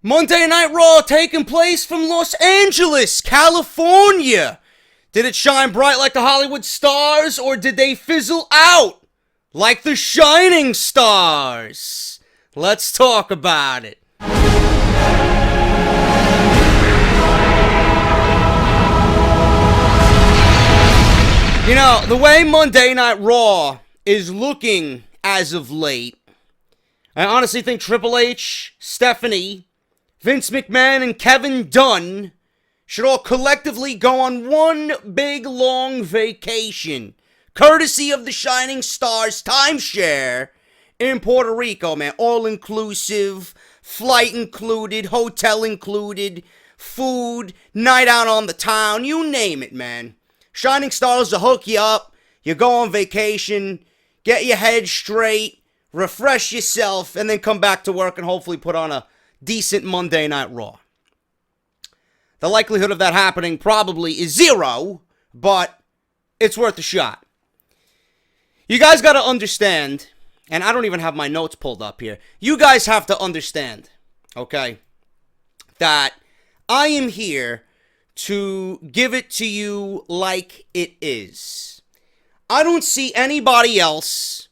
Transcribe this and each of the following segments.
Monday Night Raw taking place from Los Angeles, California. Did it shine bright like the Hollywood stars, or did they fizzle out like the shining stars? Let's talk about it. You know, the way Monday Night Raw is looking as of late, I honestly think Triple H, Stephanie, Vince McMahon, and Kevin Dunn should all collectively go on one big long vacation, courtesy of the Shining Stars timeshare in Puerto Rico, man. All inclusive, flight included, hotel included, food, night out on the town, you name it, man. Shining Stars will hook you up, you go on vacation, get your head straight, refresh yourself, and then come back to work and hopefully put on a decent Monday Night Raw. The likelihood of that happening probably is zero, but it's worth a shot. You guys got to understand, and I don't even have my notes pulled up here. You guys have to understand, okay, that I am here to give it to you like it is. I don't see anybody else.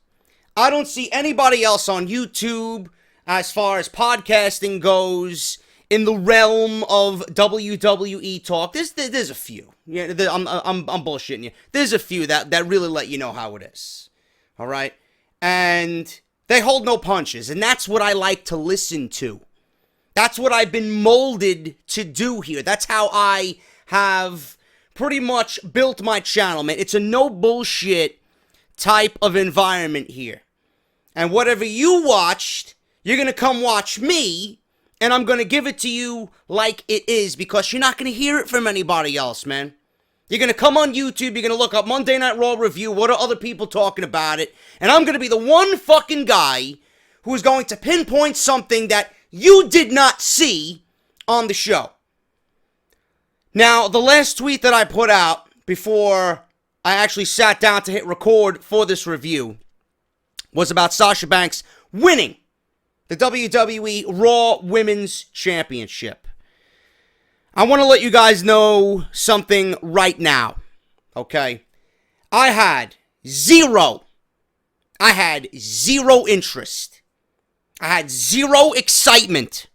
I don't see anybody else on YouTube as far as podcasting goes in the realm of WWE talk. There's a few. Yeah, I'm bullshitting you. There's a few that really let you know how it is. All right? And they hold no punches, and that's what I like to listen to. That's what I've been molded to do here. That's how I have pretty much built my channel, man. It's a no bullshit type of environment here. And whatever you watched, you're going to come watch me, and I'm going to give it to you like it is, because you're not going to hear it from anybody else, man. You're going to come on YouTube, you're going to look up Monday Night Raw review, what are other people talking about it, and I'm going to be the one fucking guy who is going to pinpoint something that you did not see on the show. Now, the last tweet that I put out before I actually sat down to hit record for this review was about Sasha Banks winning the WWE Raw Women's Championship. I want to let you guys know something right now, okay? I had zero interest. I had zero excitement.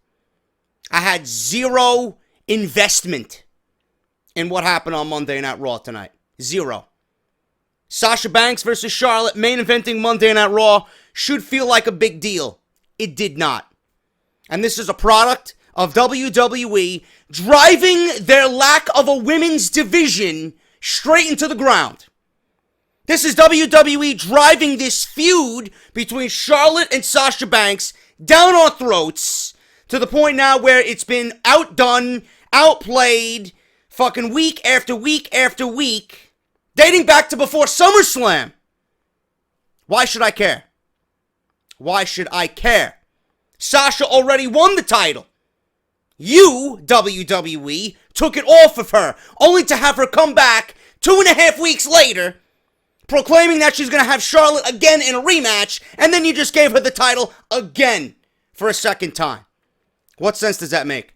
I had zero investment in what happened on Monday Night Raw tonight. Zero. Sasha Banks versus Charlotte, main eventing Monday Night Raw, should feel like a big deal. It did not. And this is a product of WWE driving their lack of a women's division straight into the ground. This is WWE driving this feud between Charlotte and Sasha Banks down our throats to the point now where it's been outdone, outplayed, fucking week after week after week, dating back to before SummerSlam. Why should I care? Why should I care? Sasha already won the title. You, WWE, took it off of her, only to have her come back 2.5 weeks later, proclaiming that she's going to have Charlotte again in a rematch, and then you just gave her the title again for a second time. What sense does that make?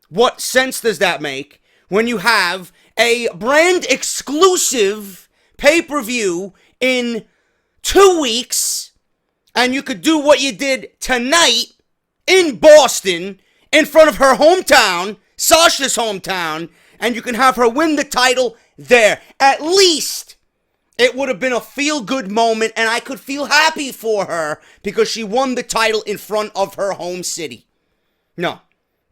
What sense does that make when you have a brand exclusive pay-per-view in 2 weeks, and you could do what you did tonight in Boston in front of her hometown, Sasha's hometown, and you can have her win the title there? At least it would have been a feel-good moment, and I could feel happy for her because she won the title in front of her home city. No.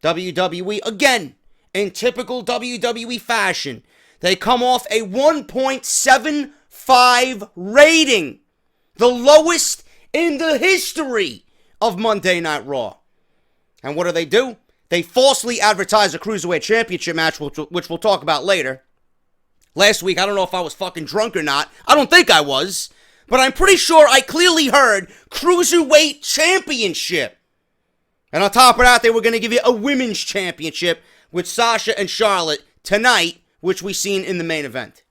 WWE, again, in typical WWE fashion, they come off a 1.75 rating. The lowest in the history of Monday Night Raw. And what do? They falsely advertise a Cruiserweight Championship match, which we'll talk about later. Last week, I don't know if I was fucking drunk or not. I don't think I was. But I'm pretty sure I clearly heard Cruiserweight Championship. And on top of that, they were going to give you a Women's Championship with Sasha and Charlotte tonight, which we seen in the main event.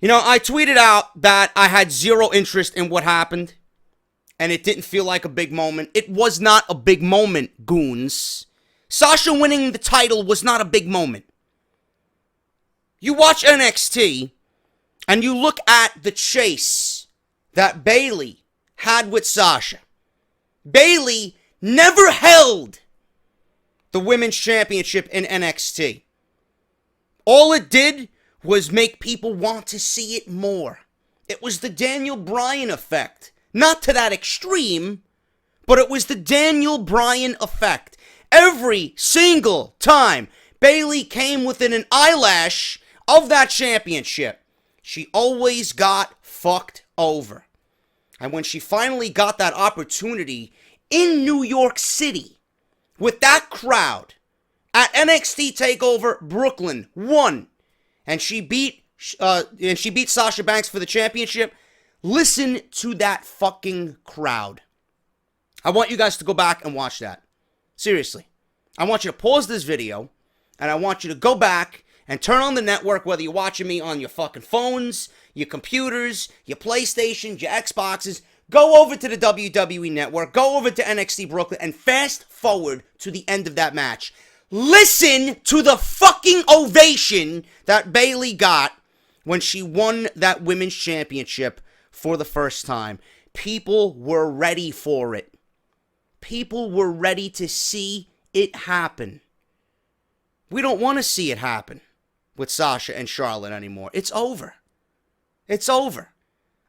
You know, I tweeted out that I had zero interest in what happened. and it didn't feel like a big moment. It was not a big moment, goons. Sasha winning the title was not a big moment. You watch NXT, and you look at the chase that Bayley had with Sasha. Bayley never held the Women's Championship in NXT. All it did was make people want to see it more. It was the Daniel Bryan effect. Not to that extreme, but it was the Daniel Bryan effect. Every single time Bayley came within an eyelash of that championship, she always got fucked over. And when she finally got that opportunity in New York City with that crowd at NXT TakeOver Brooklyn 1, and she beat Sasha Banks for the championship, listen to that fucking crowd. I want you guys to go back and watch that. Seriously. I want you to pause this video, and I want you to go back and turn on the network, whether you're watching me on your fucking phones, your computers, your PlayStations, your Xboxes. Go over to the WWE Network, go over to NXT Brooklyn, and fast forward to the end of that match. Listen to the fucking ovation that Bayley got when she won that Women's Championship for the first time. People were ready for it. People were ready to see it happen. We don't want to see it happen with Sasha and Charlotte anymore. It's over. It's over.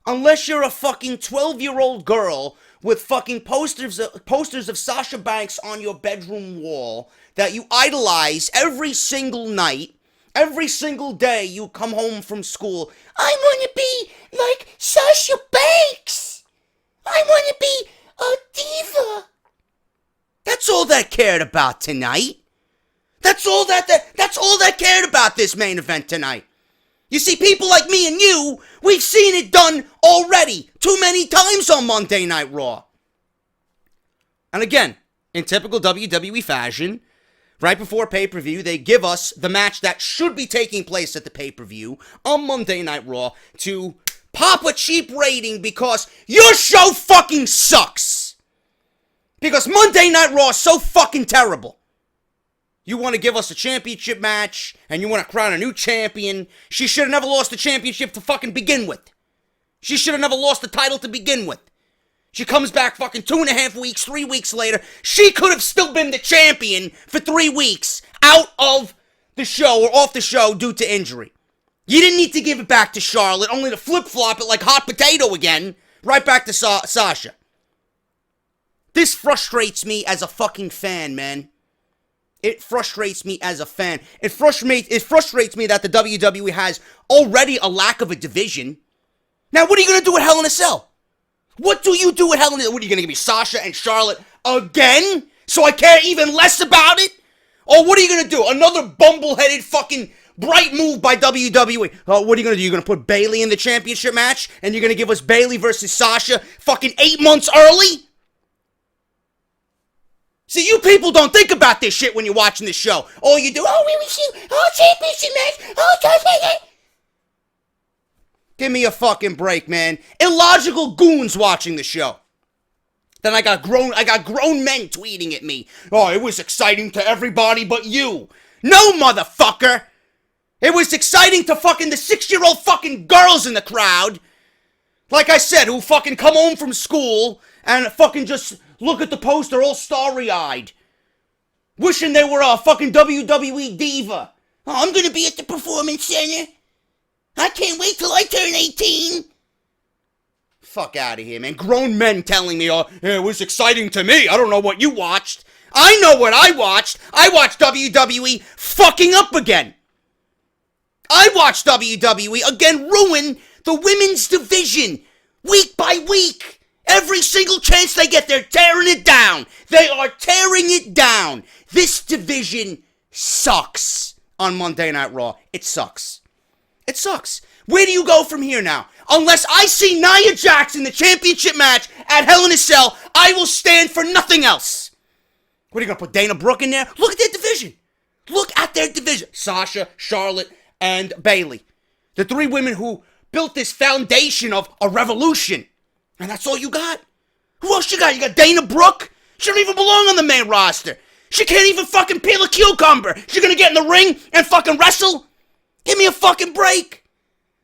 Unless you're a fucking 12-year-old girl with fucking posters of Sasha Banks on your bedroom wall that you idolize every single night, every single day you come home from school. I want to be like Sasha Banks. I want to be a diva. That's all that cared about tonight. That's all that cared about this main event tonight. You see, people like me and you, we've seen it done already too many times on Monday Night Raw. And again, in typical WWE fashion, right before pay-per-view, they give us the match that should be taking place at the pay-per-view on Monday Night Raw to pop a cheap rating because your show fucking sucks. Because Monday Night Raw is so fucking terrible. You want to give us a championship match, and you want to crown a new champion. She should have never lost the championship to fucking begin with. She should have never lost the title to begin with. She comes back fucking 2.5 weeks, 3 weeks later. She could have still been the champion for 3 weeks out of the show or off the show due to injury. You didn't need to give it back to Charlotte, only to flip-flop it like hot potato again, right back to Sasha. This frustrates me as a fucking fan, man. It frustrates me as a fan. It frustrates me that the WWE has already a lack of a division. Now, what are you going to do with Hell in a Cell? What do you do with Hell in a Cell? What are you going to give me, Sasha and Charlotte again? So I care even less about it? Or what are you going to do? Another bumble-headed fucking bright move by WWE. Oh, what are you going to do? You're going to put Bayley in the championship match? And you're going to give us Bayley versus Sasha fucking 8 months early? See, you people don't think about this shit when you're watching this show. All you do, championship match, Give me a fucking break, man. Illogical goons watching the show. Then I got grown men tweeting at me. Oh, it was exciting to everybody but you. No, motherfucker. It was exciting to fucking the 6-year-old fucking girls in the crowd. Like I said, who fucking come home from school and fucking just look at the poster all starry-eyed. Wishing they were a fucking WWE diva. Oh, I'm gonna be at the Performance Center. I can't wait till I turn 18. Fuck out of here, man. Grown men telling me, oh, it was exciting to me. I don't know what you watched. I know what I watched. I watched WWE fucking up again. I watched WWE again ruin the women's division week by week. Every single chance they get, they're tearing it down. They are tearing it down. This division sucks on Monday Night Raw. It sucks. It sucks. Where do you go from here now? Unless I see Nia Jax in the championship match at Hell in a Cell, I will stand for nothing else. What are you going to put Dana Brooke in there? Look at their division. Look at their division. Sasha, Charlotte, and Bayley. The 3 women who built this foundation of a revolution. And that's all you got. Who else you got? You got Dana Brooke? She don't even belong on the main roster. She can't even fucking peel a cucumber. She gonna get in the ring and fucking wrestle? Give me a fucking break.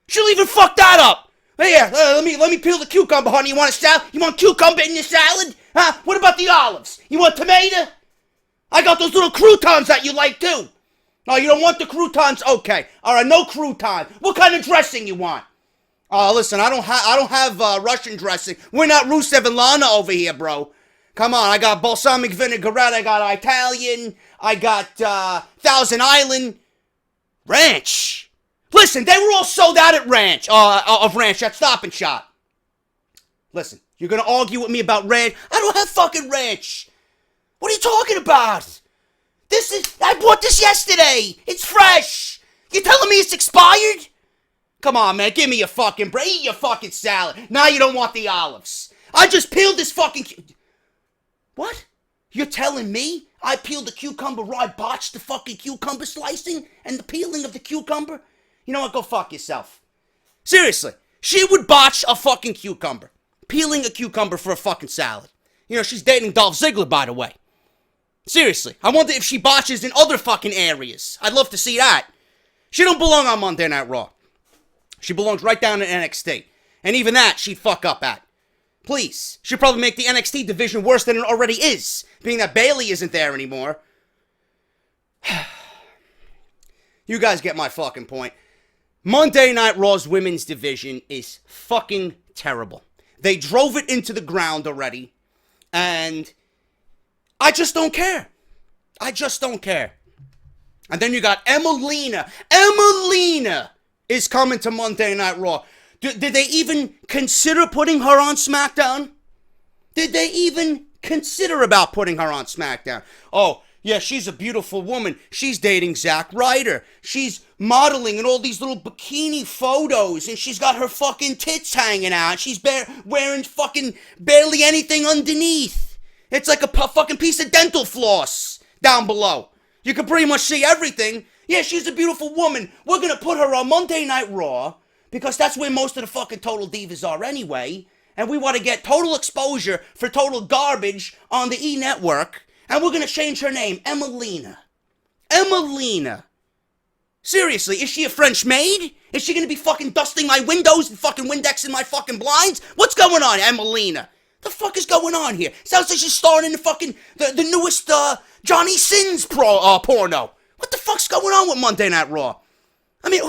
She'll even fuck that up. Here, let me peel the cucumber, honey. You want a salad? You want cucumber in your salad? Huh? What about the olives? You want tomato? I got those little croutons that you like too. Oh, you don't want the croutons? Okay. Alright, no crouton. What kind of dressing you want? Listen, I don't have Russian dressing. We're not Rusev and Lana over here, bro. Come on, I got balsamic vinaigrette, I got Italian, I got Thousand Island. Ranch. Listen, they were all sold out at Ranch, at Stop and Shop. Listen, you're gonna argue with me about Ranch? I don't have fucking Ranch. What are you talking about? I bought this yesterday. It's fresh. You telling me it's expired? Come on, man, give me your fucking bread. Eat your fucking salad. Now you don't want the olives. I just peeled this fucking... What? You're telling me I peeled the cucumber raw? I botched the fucking cucumber slicing and the peeling of the cucumber? You know what? Go fuck yourself. Seriously, she would botch a fucking cucumber. Peeling a cucumber for a fucking salad. You know, she's dating Dolph Ziggler, by the way. Seriously, I wonder if she botches in other fucking areas. I'd love to see that. She don't belong on Monday Night Raw. She belongs right down in NXT. And even that, she'd fuck up at. Please. She'd probably make the NXT division worse than it already is, being that Bayley isn't there anymore. You guys get my fucking point. Monday Night Raw's women's division is fucking terrible. They drove it into the ground already, and I just don't care. I just don't care. And then you got Emelina. Emelina is coming to Monday Night Raw. Did they even consider putting her on SmackDown? Did they even consider about putting her on SmackDown? Oh, yeah, she's a beautiful woman. She's dating Zack Ryder. She's modeling in all these little bikini photos, and she's got her fucking tits hanging out. She's wearing fucking barely anything underneath. It's like a fucking piece of dental floss down below. You can pretty much see everything. Yeah, she's a beautiful woman. We're gonna put her on Monday Night Raw, because that's where most of the fucking total divas are anyway. And we want to get total exposure for total garbage on the E! Network. And we're going to change her name, Emelina. Emelina. Seriously, is she a French maid? Is she going to be fucking dusting my windows and fucking Windexing my fucking blinds? What's going on, Emelina? The fuck is going on here? Sounds like she's starring in the fucking, the newest, Johnny Sins porno. What the fuck's going on with Monday Night Raw? I mean,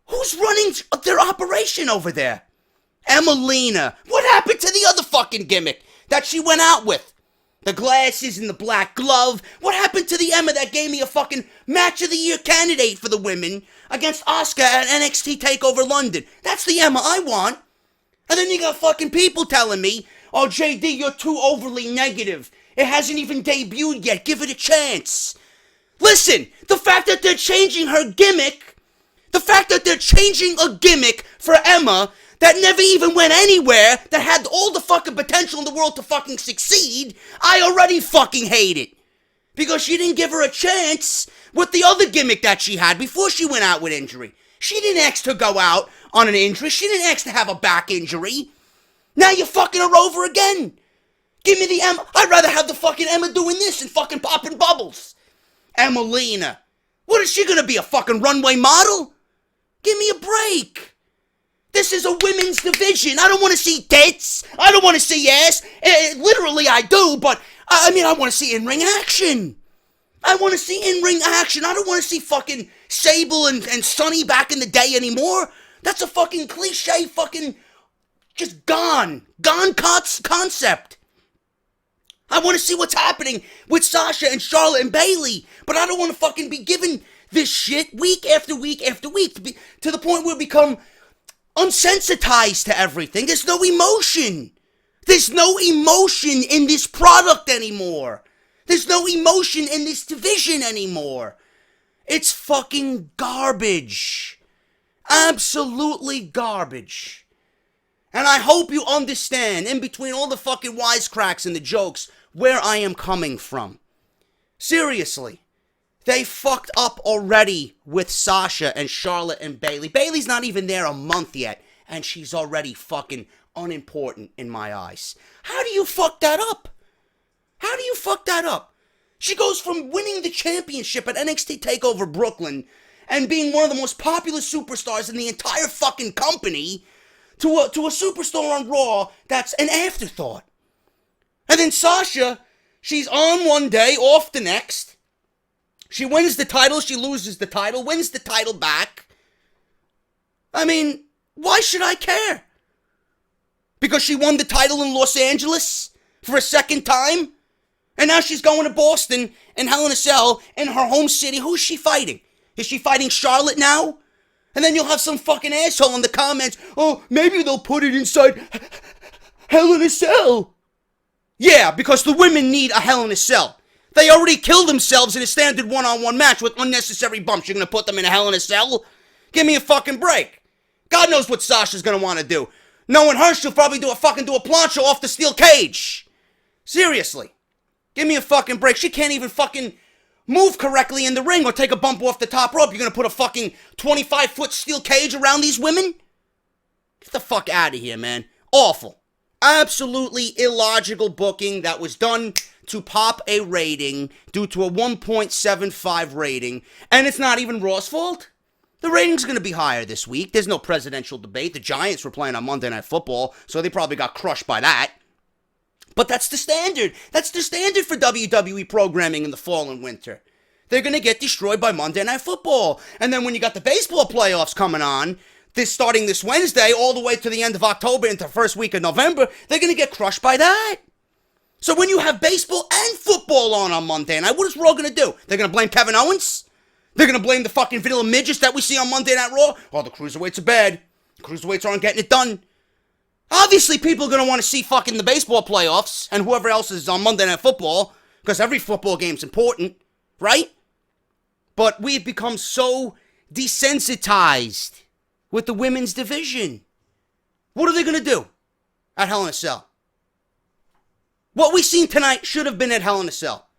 who's running their operation over there? Emelina. What happened to the other fucking gimmick that she went out with? The glasses and the black glove. What happened to the Emma that gave me a fucking match of the year candidate for the women against Asuka at NXT TakeOver London? That's the Emma I want. And then you got fucking people telling me, oh, JD, you're too overly negative. It hasn't even debuted yet. Give it a chance. Listen, the fact that they're changing her gimmick, the fact that they're changing a gimmick for Emma that never even went anywhere, that had all the fucking potential in the world to fucking succeed, I already fucking hate it. Because she didn't give her a chance with the other gimmick that she had before she went out with injury. She didn't ask to go out on an injury. She didn't ask to have a back injury. Now you're fucking her over again. Give me the Emma. I'd rather have the fucking Emma doing this and fucking popping bubbles. Emelina. What is she gonna be, a fucking runway model? Give me a break. This is a women's division. I don't want to see tits. I don't want to see ass. Literally, I do, but I mean, I want to see in-ring action. I want to see in-ring action. I don't want to see fucking Sable and Sunny back in the day anymore. That's a fucking cliche, fucking just gone concept. I want to see what's happening with Sasha and Charlotte and Bayley, but I don't want to fucking be given this shit week after week after week to the point where we become unsensitized to everything. There's no emotion. There's no emotion in this product anymore. There's no emotion in this division anymore. It's fucking garbage. Absolutely garbage. And I hope you understand, in between all the fucking wisecracks and the jokes, where I am coming from. Seriously. They fucked up already with Sasha and Charlotte and Bayley. Bayley's not even there a month yet, and she's already fucking unimportant in my eyes. How do you fuck that up? How do you fuck that up? She goes from winning the championship at NXT TakeOver Brooklyn and being one of the most popular superstars in the entire fucking company to a superstar on Raw that's an afterthought. And then Sasha, she's on one day, off the next. She wins the title, she loses the title, wins the title back. I mean, why should I care? Because she won the title in Los Angeles for a second time? And now she's going to Boston and Hell in a Cell in her home city. Who's she fighting? Is she fighting Charlotte now? And then you'll have some fucking asshole in the comments, oh, maybe they'll put it inside Hell in a Cell. Yeah, because the women need a Hell in a Cell. They already killed themselves in a standard one-on-one match with unnecessary bumps. You're going to put them in a Hell in a Cell? Give me a fucking break. God knows what Sasha's going to want to do. Knowing her, she'll probably do a plancha off the steel cage. Seriously. Give me a fucking break. She can't even fucking move correctly in the ring or take a bump off the top rope. You're going to put a fucking 25-foot steel cage around these women? Get the fuck out of here, man. Awful. Absolutely illogical booking that was done to pop a rating due to a 1.75 rating. And it's not even Raw's fault. The rating's going to be higher this week. There's no presidential debate. The Giants were playing on Monday Night Football, so they probably got crushed by that. But that's the standard. That's the standard for WWE programming in the fall and winter. They're going to get destroyed by Monday Night Football. And then when you got the baseball playoffs coming on, starting this Wednesday all the way to the end of October into the first week of November, they're going to get crushed by that. So when you have baseball and football on Monday night, what is Raw going to do? They're going to blame Kevin Owens? They're going to blame the fucking vanilla midgets that we see on Monday Night Raw? Oh, the cruiserweights are bad. The cruiserweights aren't getting it done. Obviously, people are going to want to see fucking the baseball playoffs and whoever else is on Monday Night Football, because every football game's important, right? But we've become so desensitized with the women's division. What are they going to do at Hell in a Cell? What we seen tonight should have been at Hell in a Cell.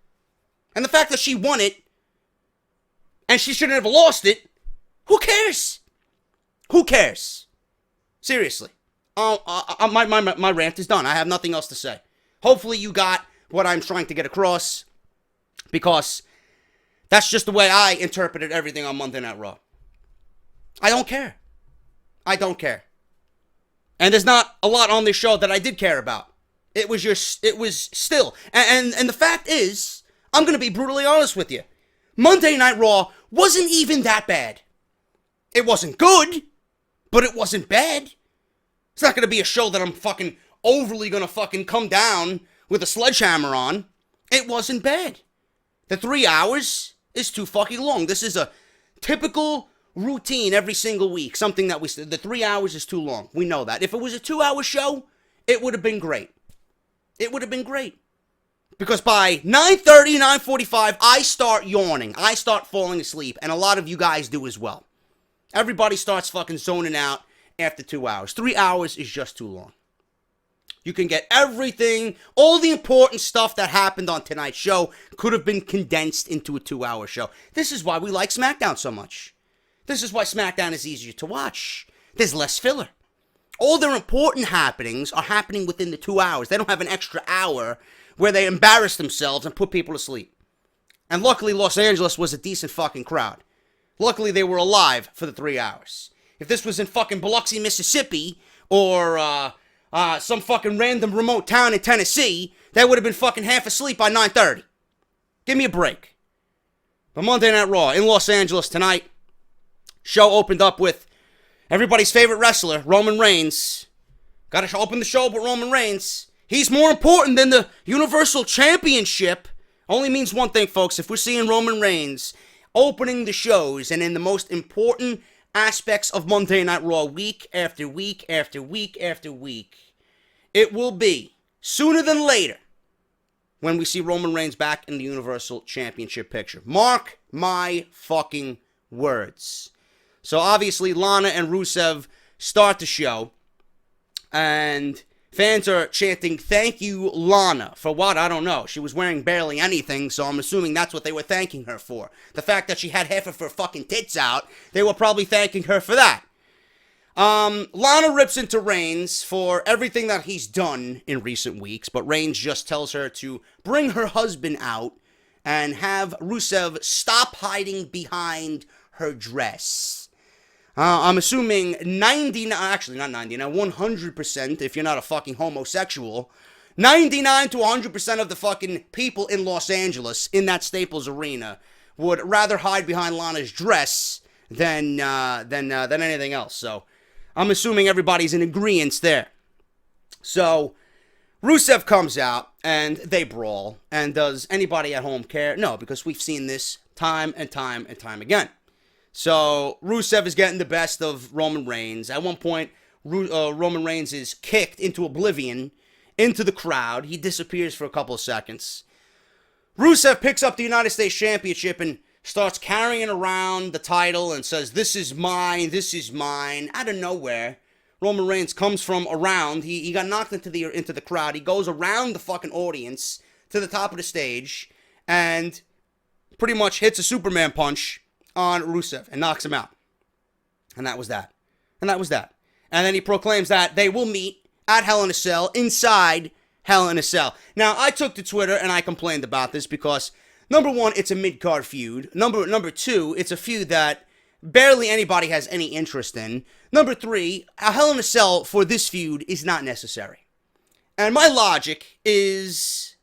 And the fact that she won it, and she should have never lost it, who cares? Who cares? Seriously. My rant is done. I have nothing else to say. Hopefully you got what I'm trying to get across, because that's just the way I interpreted everything on Monday Night Raw. I don't care. I don't care. And there's not a lot on this show that I did care about. It was still. And the fact is, I'm going to be brutally honest with you. Monday Night Raw wasn't even that bad. It wasn't good, but it wasn't bad. It's not going to be a show that I'm fucking overly going to fucking come down with a sledgehammer on. It wasn't bad. The 3 hours is too fucking long. This is a typical routine every single week. Something that the 3 hours is too long. We know that. If it was a 2-hour show, it would have been great. It would have been great. Because by 9:30, 9:45, I start yawning. I start falling asleep. And a lot of you guys do as well. Everybody starts fucking zoning out after 2 hours. 3 hours is just too long. You can get everything, all the important stuff that happened on tonight's show could have been condensed into a 2-hour show. This is why we like SmackDown so much. This is why SmackDown is easier to watch. There's less filler. All their important happenings are happening within the 2 hours. They don't have an extra hour where they embarrass themselves and put people to sleep. And luckily, Los Angeles was a decent fucking crowd. Luckily, they were alive for the 3 hours. If this was in fucking Biloxi, Mississippi, or some fucking random remote town in Tennessee, they would have been fucking half asleep by 9:30. Give me a break. But Monday Night Raw in Los Angeles tonight. Show opened up with everybody's favorite wrestler, Roman Reigns. Got to open the show with Roman Reigns. He's more important than the Universal Championship. Only means one thing, folks. If we're seeing Roman Reigns opening the shows and in the most important aspects of Monday Night Raw week after week after week after week, it will be sooner than later when we see Roman Reigns back in the Universal Championship picture. Mark my fucking words. So obviously Lana and Rusev start the show, and fans are chanting, "Thank you, Lana." For what? I don't know. She was wearing barely anything, so I'm assuming that's what they were thanking her for. The fact that she had half of her fucking tits out, they were probably thanking her for that. Lana rips into Reigns for everything that he's done in recent weeks, but Reigns just tells her to bring her husband out and have Rusev stop hiding behind her dress. I'm assuming 100%, if you're not a fucking homosexual, 99 to 100% of the fucking people in Los Angeles in that Staples Arena would rather hide behind Lana's dress than anything else. So I'm assuming everybody's in agreement there. So Rusev comes out and they brawl. And does anybody at home care? No, because we've seen this time and time and time again. So Rusev is getting the best of Roman Reigns. At one point, Roman Reigns is kicked into oblivion, into the crowd. He disappears for a couple of seconds. Rusev picks up the United States Championship and starts carrying around the title and says, "This is mine, this is mine." Out of nowhere, Roman Reigns comes from around. He got knocked into the crowd. He goes around the fucking audience to the top of the stage and pretty much hits a Superman punch on Rusev and knocks him out. And that was that. And then he proclaims that they will meet at Hell in a Cell, inside Hell in a Cell. Now, I took to Twitter and I complained about this because, number one, it's a mid-card feud. Number two, it's a feud that barely anybody has any interest in. Number three, a Hell in a Cell for this feud is not necessary. And my logic is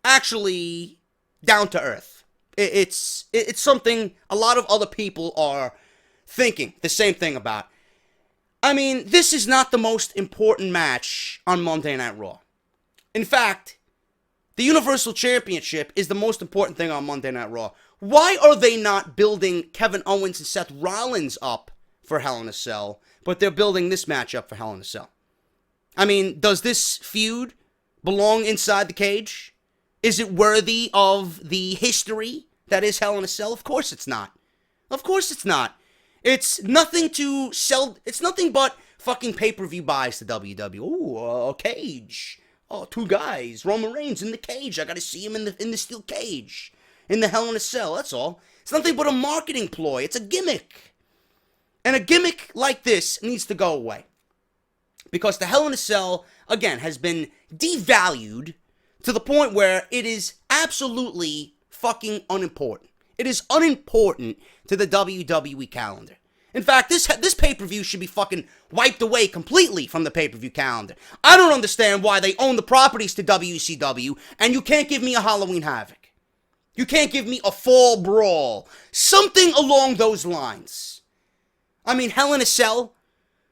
actually down to earth. It's something a lot of other people are thinking the same thing about. I mean, this is not the most important match on Monday Night Raw. In fact, the Universal Championship is the most important thing on Monday Night Raw. Why are they not building Kevin Owens and Seth Rollins up for Hell in a Cell, but they're building this match up for Hell in a Cell? I mean, does this feud belong inside the cage? Is it worthy of the history that is Hell in a Cell? Of course it's not. Of course it's not. It's nothing to sell. It's nothing but fucking pay-per-view buys to WWE. Ooh, a cage. Oh, two guys. Roman Reigns in the cage. I gotta see him in the steel cage. In the Hell in a Cell, that's all. It's nothing but a marketing ploy. It's a gimmick. And a gimmick like this needs to go away. Because the Hell in a Cell, again, has been devalued to the point where it is absolutely fucking unimportant. It is unimportant to the WWE calendar. In fact, this pay-per-view should be fucking wiped away completely from the pay-per-view calendar. I don't understand why they own the properties to WCW, and you can't give me a Halloween Havoc. You can't give me a Fall Brawl. Something along those lines. I mean, Hell in a Cell.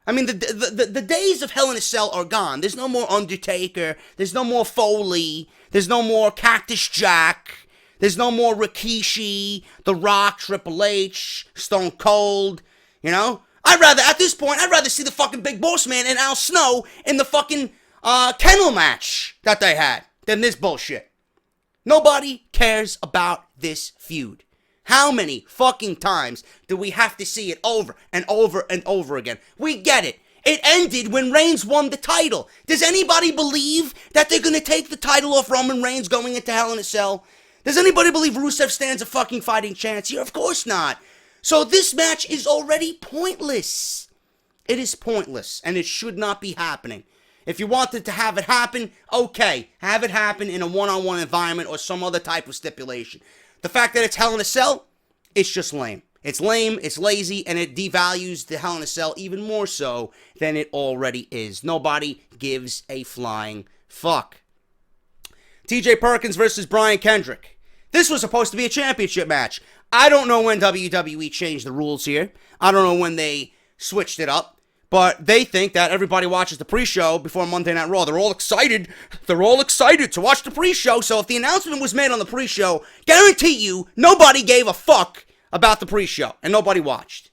I mean, the days of Hell in a Cell are gone. There's no more Undertaker. There's no more Foley. There's no more Cactus Jack. There's no more Rikishi, The Rock, Triple H, Stone Cold. You know? At this point, I'd rather see the fucking Big Boss Man and Al Snow in the fucking kennel match that they had than this bullshit. Nobody cares about this feud. How many fucking times do we have to see it over and over and over again? We get it. It ended when Reigns won the title. Does anybody believe that they're going to take the title off Roman Reigns going into Hell in a Cell? Does anybody believe Rusev stands a fucking fighting chance here? Of course not. So this match is already pointless. It is pointless, and it should not be happening. If you wanted to have it happen, okay, have it happen in a one-on-one environment or some other type of stipulation. The fact that it's Hell in a Cell, it's just lame. It's lame, it's lazy, and it devalues the Hell in a Cell even more so than it already is. Nobody gives a flying fuck. TJ Perkins versus Brian Kendrick. This was supposed to be a championship match. I don't know when WWE changed the rules here. I don't know when they switched it up. But they think that everybody watches the pre-show before Monday Night Raw. They're all excited. They're all excited to watch the pre-show. So if the announcement was made on the pre-show, guarantee you nobody gave a fuck about the pre-show. And nobody watched.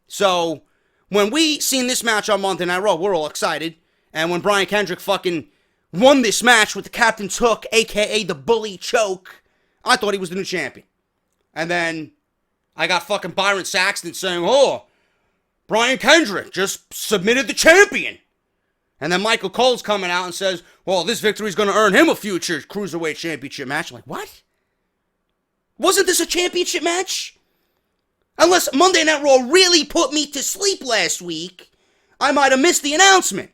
So when we seen this match on Monday Night Raw, we're all excited. And when Brian Kendrick fucking won this match with the Captain's Hook, a.k.a. the Bully Choke, I thought he was the new champion. And then I got fucking Byron Saxton saying, oh, Brian Kendrick just submitted the champion. And then Michael Cole's coming out and says, well, this victory is going to earn him a future Cruiserweight Championship match. I'm like, what? Wasn't this a championship match? Unless Monday Night Raw really put me to sleep last week, I might have missed the announcement.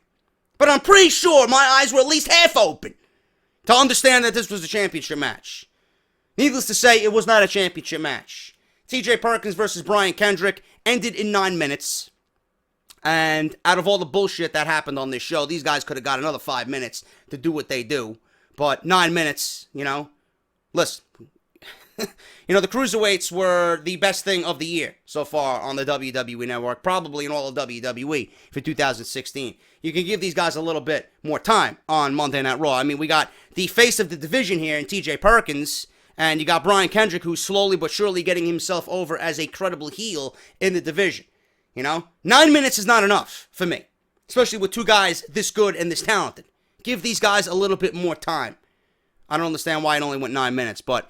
But I'm pretty sure my eyes were at least half open to understand that this was a championship match. Needless to say, it was not a championship match. TJ Perkins versus Brian Kendrick ended in 9 minutes. And out of all the bullshit that happened on this show, these guys could have got another 5 minutes to do what they do. But 9 minutes, listen. The Cruiserweights were the best thing of the year so far on the WWE Network, probably in all of WWE for 2016. You can give these guys a little bit more time on Monday Night Raw. I mean, we got the face of the division here in TJ Perkins, and you got Brian Kendrick, who's slowly but surely getting himself over as a credible heel in the division. 9 minutes is not enough for me, especially with two guys this good and this talented. Give these guys a little bit more time. I don't understand why it only went 9 minutes, but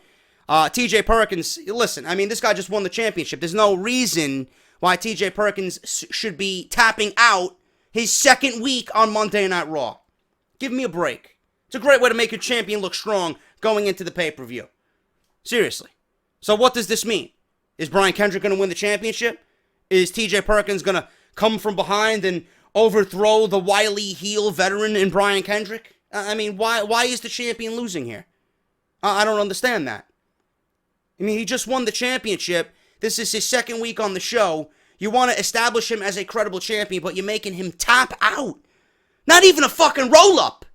TJ Perkins, listen, I mean, this guy just won the championship. There's no reason why TJ Perkins should be tapping out his second week on Monday Night Raw. Give me a break. It's a great way to make your champion look strong going into the pay-per-view. Seriously. So what does this mean? Is Brian Kendrick going to win the championship? Is TJ Perkins going to come from behind and overthrow the wily heel veteran in Brian Kendrick? I mean, why is the champion losing here? I don't understand that. I mean, he just won the championship. This is his second week on the show. You want to establish him as a credible champion, but you're making him tap out. Not even a fucking roll-up.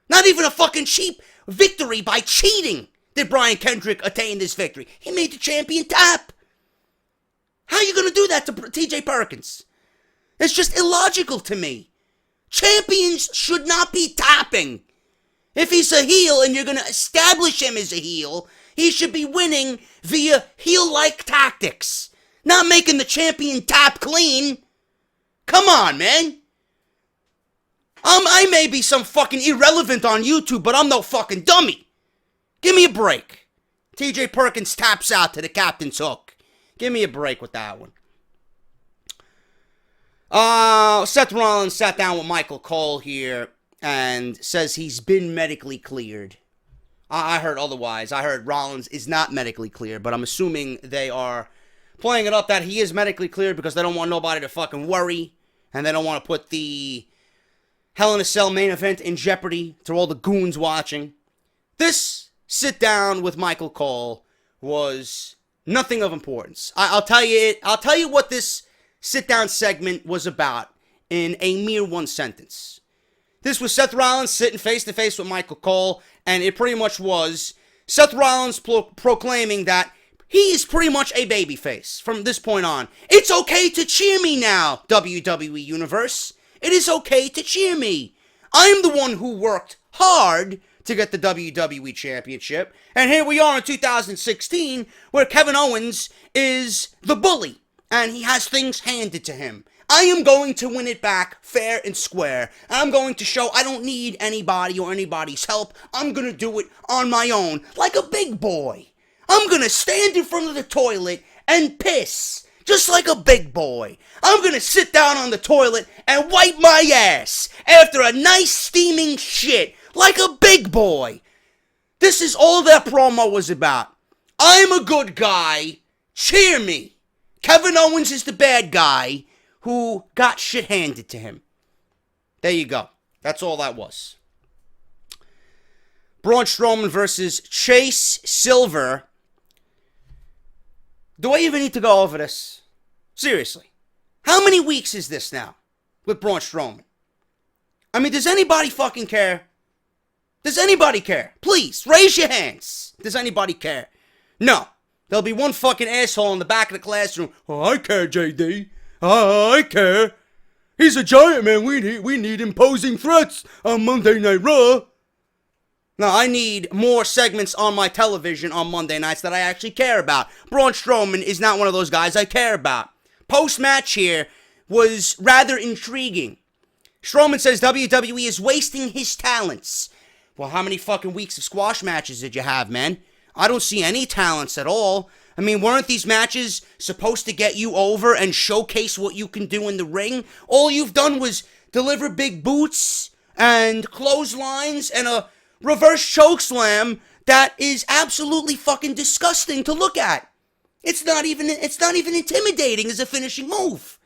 Not even a fucking cheap victory by cheating did Brian Kendrick attain this victory. He made the champion tap. How are you going to do that to TJ Perkins? It's just illogical to me. Champions should not be tapping. If he's a heel and you're going to establish him as a heel, he should be winning via heel-like tactics, not making the champion tap clean. Come on, man. I may be some fucking irrelevant on YouTube, but I'm no fucking dummy. Give me a break. TJ Perkins taps out to the captain's hook. Give me a break with that one. Seth Rollins sat down with Michael Cole here and says he's been medically cleared. I heard otherwise. I heard Rollins is not medically cleared, but I'm assuming they are playing it up that he is medically cleared because they don't want nobody to fucking worry, and they don't want to put the Hell in a Cell main event in jeopardy to all the goons watching. This sit down with Michael Cole was nothing of importance. I'll tell you what this sit down segment was about in a mere one sentence. This was Seth Rollins sitting face to face with Michael Cole, and it pretty much was Seth Rollins proclaiming that he is pretty much a babyface from this point on. It's okay to cheer me now, WWE Universe. It is okay to cheer me. I'm the one who worked hard to get the WWE Championship, and here we are in 2016 where Kevin Owens is the bully, and he has things handed to him. I am going to win it back fair and square. I'm going to show I don't need anybody or anybody's help. I'm going to do it on my own, like a big boy. I'm going to stand in front of the toilet and piss, just like a big boy. I'm going to sit down on the toilet and wipe my ass after a nice steaming shit, like a big boy. This is all that promo was about. I'm a good guy. Cheer me. Kevin Owens is the bad guy who got shit handed to him. There you go. That's all that was. Braun Strowman versus Chase Silver. Do I even need to go over this? Seriously. How many weeks is this now with Braun Strowman? I mean, does anybody fucking care? Does anybody care? Please, raise your hands. Does anybody care? No. There'll be one fucking asshole in the back of the classroom. Oh, I care, JD. I care. He's a giant, man. We need imposing threats on Monday Night Raw. Now, I need more segments on my television on Monday nights that I actually care about. Braun Strowman is not one of those guys I care about. Post-match here was rather intriguing. Strowman says WWE is wasting his talents. Well, how many fucking weeks of squash matches did you have, man? I don't see any talents at all. I mean, weren't these matches supposed to get you over and showcase what you can do in the ring? All you've done was deliver big boots and clotheslines and a reverse chokeslam that is absolutely fucking disgusting to look at. It's not even intimidating as a finishing move.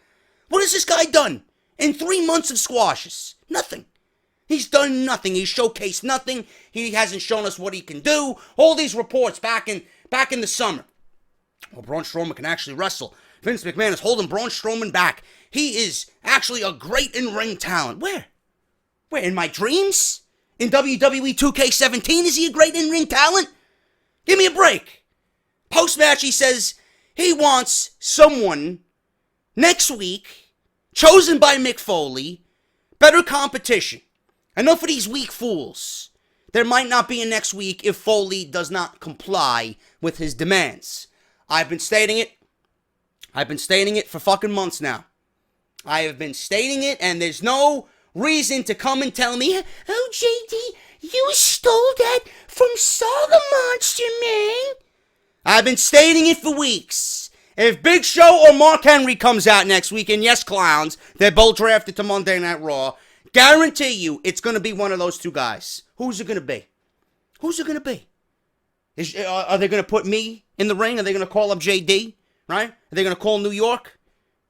What has this guy done In 3 months of squashes. Nothing. He's done nothing. He's showcased nothing. He hasn't shown us what he can do. All these reports back in the summer. Well, Braun Strowman can actually wrestle. Vince McMahon is holding Braun Strowman back. He is actually a great in-ring talent. Where? Where? In my dreams? In WWE 2K17, is he a great in-ring talent? Give me a break. Post-match, he says he wants someone next week, chosen by Mick Foley, better competition. Enough of these weak fools. There might not be a next week if Foley does not comply with his demands. I've been stating it. I've been stating it for fucking months now. I have been stating it, and there's no reason to come and tell me, oh, JD, you stole that from Saw the Monster, man. I've been stating it for weeks. If Big Show or Mark Henry comes out next week, and yes, clowns, they're both drafted to Monday Night Raw, guarantee you it's going to be one of those two guys. Who's it going to be? Who's it going to be? Are they going to put me in the ring? Are they going to call up JD? Right? Are they going to call New York?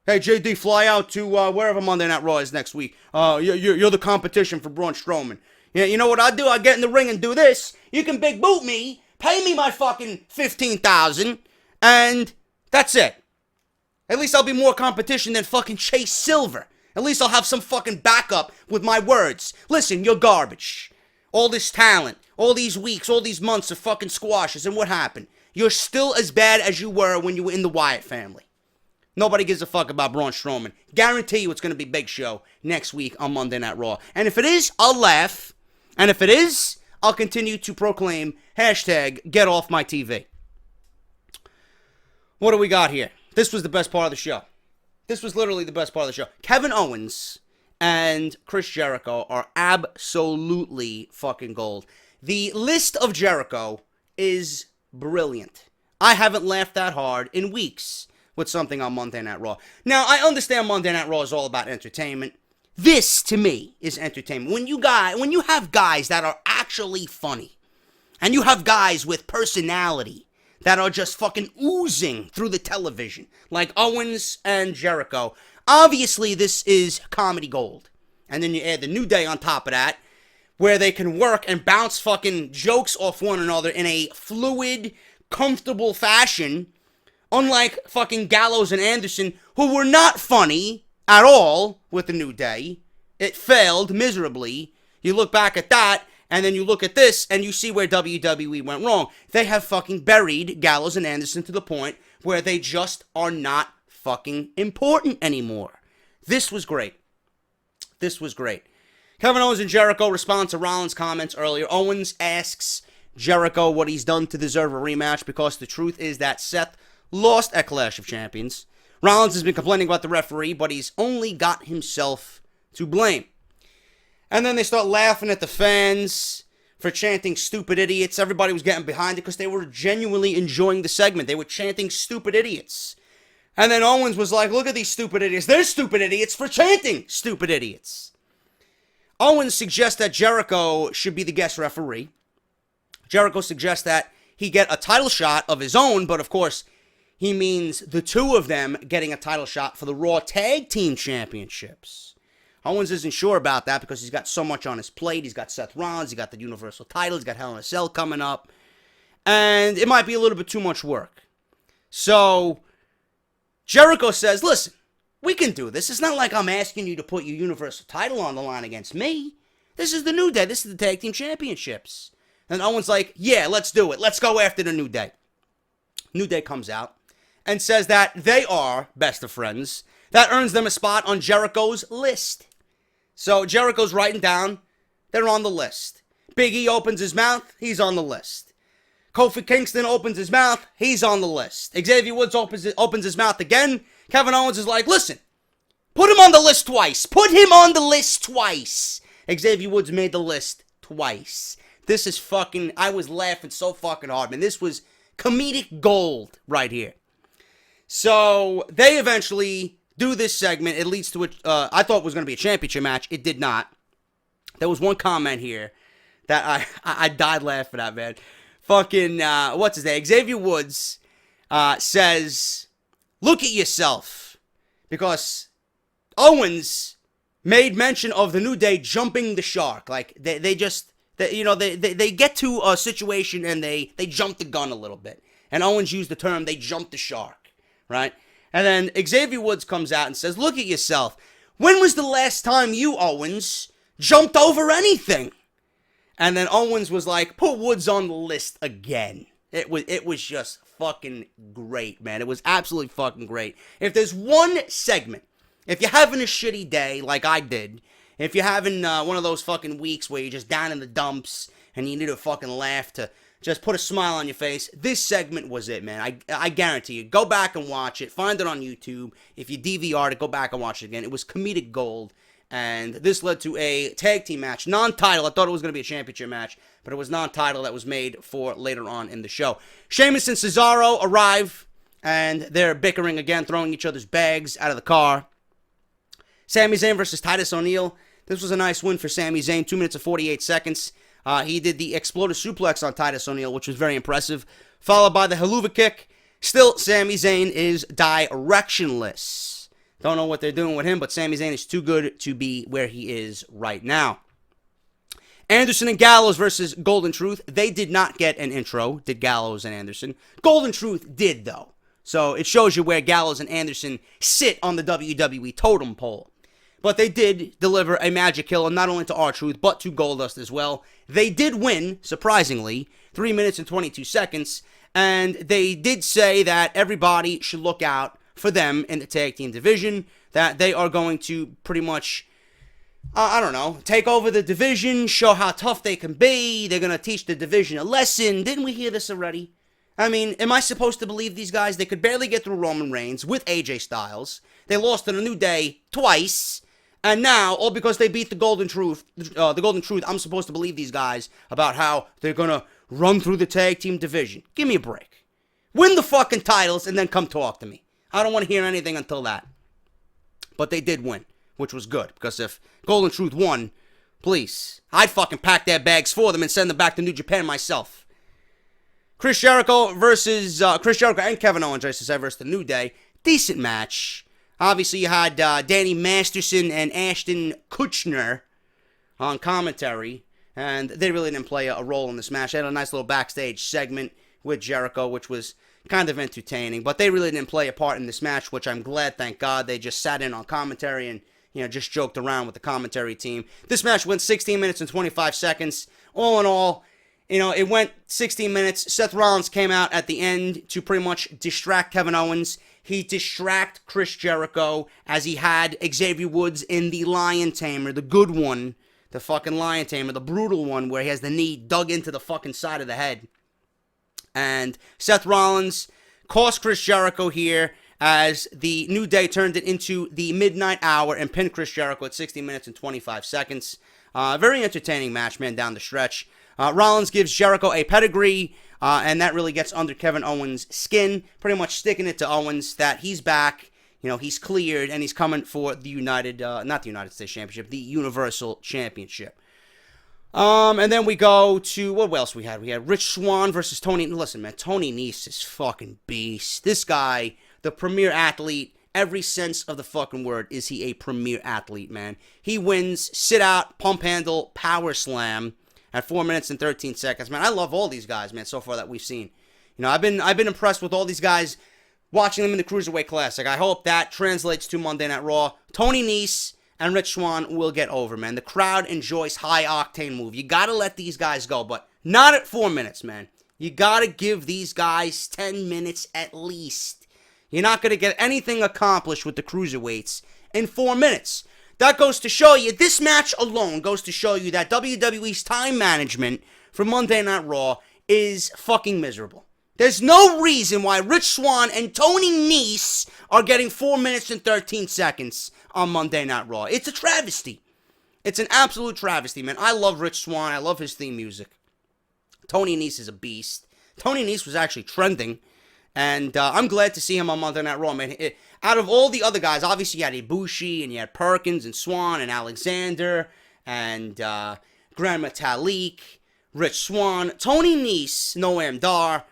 Hey, JD, fly out to wherever Monday Night Raw is next week. You're the competition for Braun Strowman. Yeah, you know what I do? I get in the ring and do this. You can big boot me, pay me my fucking $15,000, and that's it. At least I'll be more competition than fucking Chase Silver. At least I'll have some fucking backup with my words. Listen, you're garbage. All this talent, all these weeks, all these months of fucking squashes, and what happened? You're still as bad as you were when you were in the Wyatt family. Nobody gives a fuck about Braun Strowman. Guarantee you it's going to be Big Show next week on Monday Night Raw. And if it is, I'll laugh. And if it is, I'll continue to proclaim hashtag get off my TV. What do we got here? This was the best part of the show. This was literally the best part of the show. Kevin Owens and Chris Jericho are absolutely fucking gold. The list of Jericho is brilliant. I haven't laughed that hard in weeks with something on Monday Night Raw. Now, I understand Monday Night Raw is all about entertainment. This, to me, is entertainment. When you have guys that are actually funny, and you have guys with personality that are just fucking oozing through the television, like Owens and Jericho, obviously this is comedy gold. And then you add the New Day on top of that, where they can work and bounce fucking jokes off one another in a fluid, comfortable fashion, unlike fucking Gallows and Anderson, who were not funny at all with the New Day. It failed miserably. You look back at that, and then you look at this, and you see where WWE went wrong. They have fucking buried Gallows and Anderson to the point where they just are not fucking important anymore. This was great. This was great. Kevin Owens and Jericho respond to Rollins' comments earlier. Owens asks Jericho what he's done to deserve a rematch, because the truth is that Seth lost at Clash of Champions. Rollins has been complaining about the referee, but he's only got himself to blame. And then they start laughing at the fans for chanting stupid idiots. Everybody was getting behind it because they were genuinely enjoying the segment. They were chanting stupid idiots. And then Owens was like, look at these stupid idiots. They're stupid idiots for chanting stupid idiots. Owens suggests that Jericho should be the guest referee. Jericho suggests that he get a title shot of his own, but of course, he means the two of them getting a title shot for the Raw Tag Team Championships. Owens isn't sure about that because he's got so much on his plate. He's got Seth Rollins, he's got the Universal title, he's got Hell in a Cell coming up, and it might be a little bit too much work. So, Jericho says, listen, we can do this. It's not like I'm asking you to put your Universal title on the line against me. This is the New Day. This is the Tag Team Championships. And Owens like, yeah, let's do it. Let's go after the New Day. New Day comes out and says that they are best of friends. That earns them a spot on Jericho's list. So Jericho's writing down, they're on the list. Big E opens his mouth, he's on the list. Kofi Kingston opens his mouth, he's on the list. Xavier Woods opens his mouth again. Kevin Owens is like, listen, put him on the list twice. Put him on the list twice. Xavier Woods made the list twice. This is fucking, I was laughing so fucking hard, man. This was comedic gold right here. So they eventually do this segment. It leads to I thought it was going to be a championship match. It did not. There was one comment here that I died laughing at, man. Fucking, what's his name? Xavier Woods says, look at yourself. Because Owens made mention of the New Day jumping the shark. Like, they get to a situation and they jump the gun a little bit. And Owens used the term, they jumped the shark, right? And then Xavier Woods comes out and says, look at yourself. When was the last time you, Owens, jumped over anything? And then Owens was like, put Woods on the list again. It was just fucking great, man. It was absolutely fucking great. If there's one segment, if you're having a shitty day like I did, if you're having one of those fucking weeks where you're just down in the dumps and you need a fucking laugh to just put a smile on your face, this segment was it, man. I guarantee you. Go back and watch it. Find it on YouTube. If you DVR'd it, go back and watch it again. It was comedic gold. And this led to a tag team match, non-title. I thought it was going to be a championship match, but it was non-title that was made for later on in the show. Sheamus and Cesaro arrive, and they're bickering again, throwing each other's bags out of the car. Sami Zayn versus Titus O'Neil. This was a nice win for Sami Zayn, 2 minutes and 48 seconds. He did the exploder suplex on Titus O'Neil, which was very impressive, followed by the haluva kick. Still, Sami Zayn is directionless. Don't know what they're doing with him, but Sami Zayn is too good to be where he is right now. Anderson and Gallows versus Golden Truth. They did not get an intro, did Gallows and Anderson. Golden Truth did, though. So it shows you where Gallows and Anderson sit on the WWE totem pole. But they did deliver a magic killer, not only to R-Truth, but to Goldust as well. They did win, surprisingly, 3 minutes and 22 seconds. And they did say that everybody should look out for them in the tag team division, that they are going to pretty much, take over the division, show how tough they can be. They're going to teach the division a lesson. Didn't we hear this already? I mean, am I supposed to believe these guys? They could barely get through Roman Reigns with AJ Styles. They lost to the New Day twice. And now, all because they beat the Golden Truth, I'm supposed to believe these guys about how they're going to run through the tag team division. Give me a break. Win the fucking titles and then come talk to me. I don't want to hear anything until that. But they did win, which was good. Because if Golden Truth won, please, I'd fucking pack their bags for them and send them back to New Japan myself. Chris Jericho and Kevin Owens, versus the New Day. Decent match. Obviously, you had Danny Masterson and Ashton Kutcher on commentary. And they really didn't play a role in this match. They had a nice little backstage segment with Jericho, which was kind of entertaining, but they really didn't play a part in this match, which I'm glad, thank God. They just sat in on commentary and, just joked around with the commentary team. This match went 16 minutes and 25 seconds. All in all, it went 16 minutes. Seth Rollins came out at the end to pretty much distract Kevin Owens. He distracted Chris Jericho as he had Xavier Woods in the Lion Tamer, the good one, the fucking Lion Tamer, the brutal one where he has the knee dug into the fucking side of the head. And Seth Rollins cost Chris Jericho here as the New Day turned it into the midnight hour and pinned Chris Jericho at 60 minutes and 25 seconds. Very entertaining match, man, down the stretch. Rollins gives Jericho a pedigree, and that really gets under Kevin Owens' skin, pretty much sticking it to Owens that he's back, he's cleared, and he's coming for the not the United States Championship, the Universal Championship. And then we go to, what else we had? We had Rich Swann versus Tony. Listen, man, Tony Nese is fucking beast. This guy, the premier athlete, every sense of the fucking word, is he a premier athlete, man. He wins, sit out, pump handle, power slam at 4 minutes and 13 seconds. Man, I love all these guys, man, so far that we've seen. I've been impressed with all these guys, watching them in the Cruiserweight Classic. I hope that translates to Monday Night Raw. Tony Nese and Rich Swann will get over, man. The crowd enjoys high-octane move. You gotta let these guys go, but not at 4 minutes, man. You gotta give these guys 10 minutes at least. You're not gonna get anything accomplished with the Cruiserweights in 4 minutes. That goes to show you, this match alone goes to show you that WWE's time management for Monday Night Raw is fucking miserable. There's no reason why Rich Swann and Tony Nese are getting 4 minutes and 13 seconds on Monday Night Raw. It's a travesty. It's an absolute travesty, man. I love Rich Swann. I love his theme music. Tony Nese is a beast. Tony Nese was actually trending, and I'm glad to see him on Monday Night Raw, man. Out of all the other guys, obviously you had Ibushi, and you had Perkins, and Swann, and Alexander, and Grand Metalik, Rich Swann, Tony Nese, Noam Dar,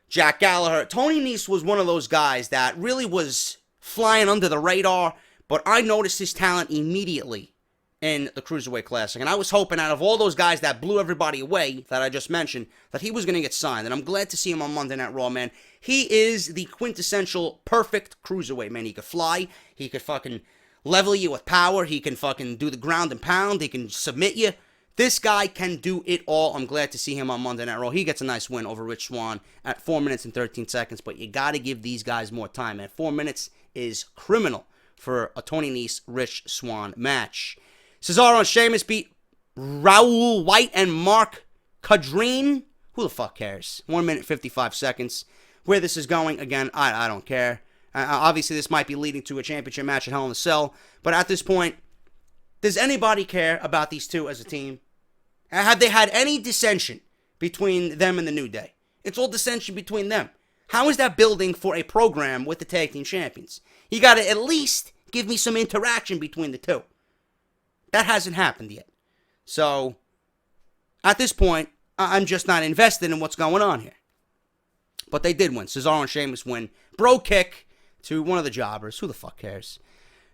Jack Gallagher. Tony Nese was one of those guys that really was flying under the radar, but I noticed his talent immediately in the Cruiserweight Classic. And I was hoping out of all those guys that blew everybody away that I just mentioned, that he was going to get signed. And I'm glad to see him on Monday Night Raw, man. He is the quintessential perfect Cruiserweight, man. He could fly. He could fucking level you with power. He can fucking do the ground and pound. He can submit you. This guy can do it all. I'm glad to see him on Monday Night Raw. He gets a nice win over Rich Swann at 4 minutes and 13 seconds. But you got to give these guys more time, man. 4 minutes is criminal for a Tony Nese Rich Swann match. Cesaro and Sheamus beat Raul White and Mark Cadreen. Who the fuck cares? 1 minute 55 seconds. Where this is going, again, I don't care. Obviously, this might be leading to a championship match at Hell in a Cell. But at this point, does anybody care about these two as a team? Have they had any dissension between them and the New Day? It's all dissension between them. How is that building for a program with the tag team champions? You got to at least give me some interaction between the two. That hasn't happened yet. So, at this point, I'm just not invested in what's going on here. But they did win. Cesaro and Sheamus win. Bro kick to one of the jobbers. Who the fuck cares?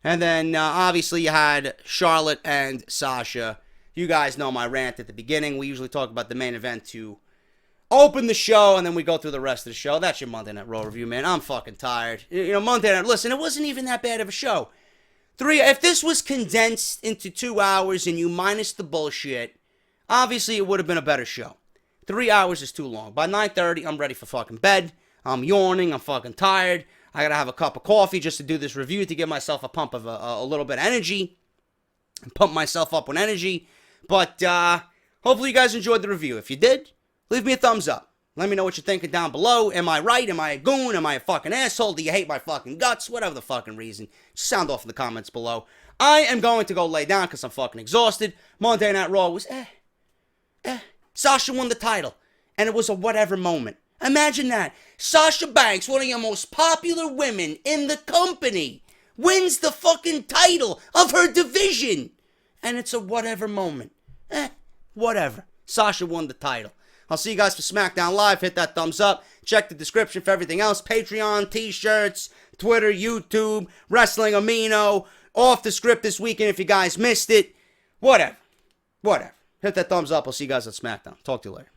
And then, obviously, you had Charlotte and Sasha. You guys know my rant at the beginning. We usually talk about the main event to open the show, and then we go through the rest of the show. That's your Monday Night Raw review, man. I'm fucking tired. You know, Monday Night, listen, it wasn't even that bad of a show. If this was condensed into 2 hours and you minus the bullshit, obviously it would have been a better show. 3 hours is too long. By 9:30, I'm ready for fucking bed. I'm yawning. I'm fucking tired. I gotta have a cup of coffee just to do this review to give myself a pump of a little bit of energy. And pump myself up with energy. But hopefully you guys enjoyed the review. If you did, leave me a thumbs up. Let me know what you're thinking down below. Am I right? Am I a goon? Am I a fucking asshole? Do you hate my fucking guts? Whatever the fucking reason. Just sound off in the comments below. I am going to go lay down because I'm fucking exhausted. Monday Night Raw was Sasha won the title. And it was a whatever moment. Imagine that. Sasha Banks, one of your most popular women in the company, wins the fucking title of her division. And it's a whatever moment. Whatever. Sasha won the title. I'll see you guys for SmackDown Live. Hit that thumbs up. Check the description for everything else. Patreon, t-shirts, Twitter, YouTube, Wrestling Amino. Off the script this weekend if you guys missed it. Whatever. Hit that thumbs up. I'll see you guys at SmackDown. Talk to you later.